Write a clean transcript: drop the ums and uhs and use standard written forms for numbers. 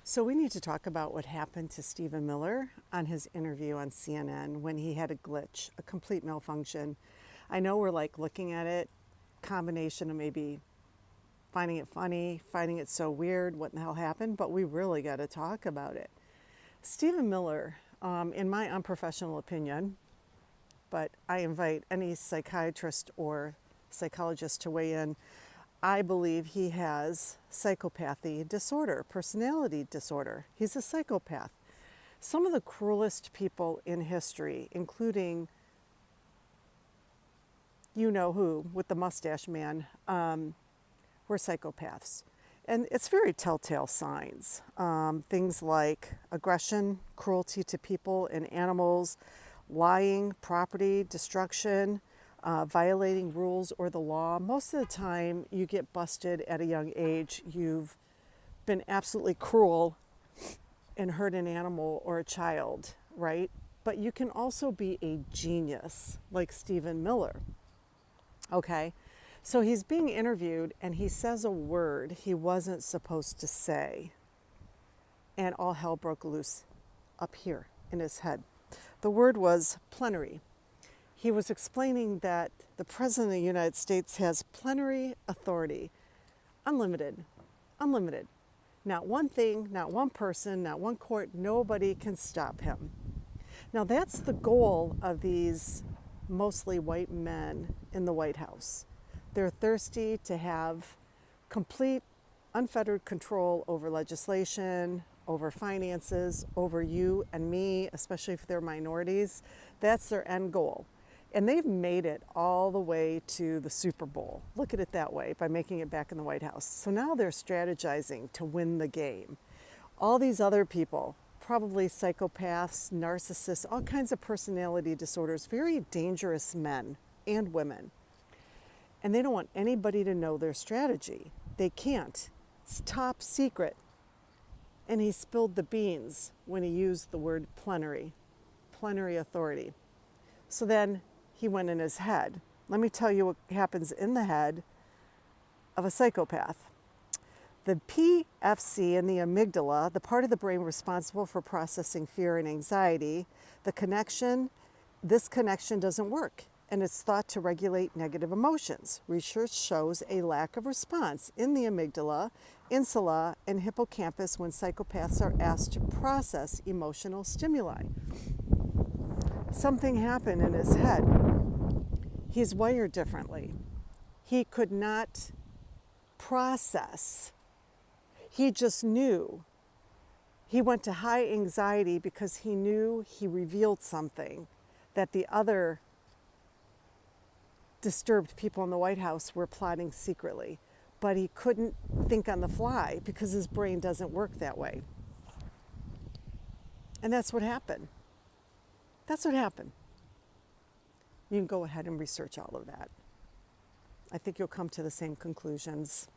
So we need to talk about what happened to Stephen Miller on his interview on CNN when he had a glitch, a complete malfunction. I know we're like looking at it, combination of maybe finding it funny, finding it so weird, what the hell happened, but we really got to talk about it. Stephen Miller, in my unprofessional opinion, but I invite any psychiatrist or psychologist to weigh in. I believe he has psychopathy disorder, personality disorder. He's a psychopath. Some of the cruelest people in history, including you know who, with the mustache man, were psychopaths. And it's very telltale signs. Things like aggression, cruelty to people and animals, lying, property destruction, violating rules or the law. Most of the time, you get busted at a young age. You've been absolutely cruel and hurt an animal or a child, right? But you can also be a genius, like Stephen Miller. Okay? So he's being interviewed and he says a word he wasn't supposed to say. And all hell broke loose up here in his head. The word was plenary. He was explaining that the President of the United States has plenary authority, unlimited, unlimited. Not one thing, not one person, not one court, nobody can stop him. Now that's the goal of these mostly white men in the White House. They're thirsty to have complete, unfettered control over legislation, over finances, over you and me, especially if they're minorities. That's their end goal. And they've made it all the way to the Super Bowl. Look at it that way, by making it back in the White House. So now they're strategizing to win the game. All these other people, probably psychopaths, narcissists, all kinds of personality disorders, very dangerous men and women. And they don't want anybody to know their strategy. They can't. It's top secret. And he spilled the beans when he used the word plenary authority. So then he went in his head. Let me tell you what happens in the head of a psychopath. The PFC and the amygdala, the part of the brain responsible for processing fear and anxiety, this connection doesn't work, and it's thought to regulate negative emotions. Research shows a lack of response in the amygdala, insula, and hippocampus when psychopaths are asked to process emotional stimuli. Something happened in his head. He's wired differently. He could not process. He just knew. He went to high anxiety because he knew he revealed something that the other disturbed people in the White House were plotting secretly. But he couldn't think on the fly because his brain doesn't work that way. And that's what happened. That's what happened. You can go ahead and research all of that. I think you'll come to the same conclusions.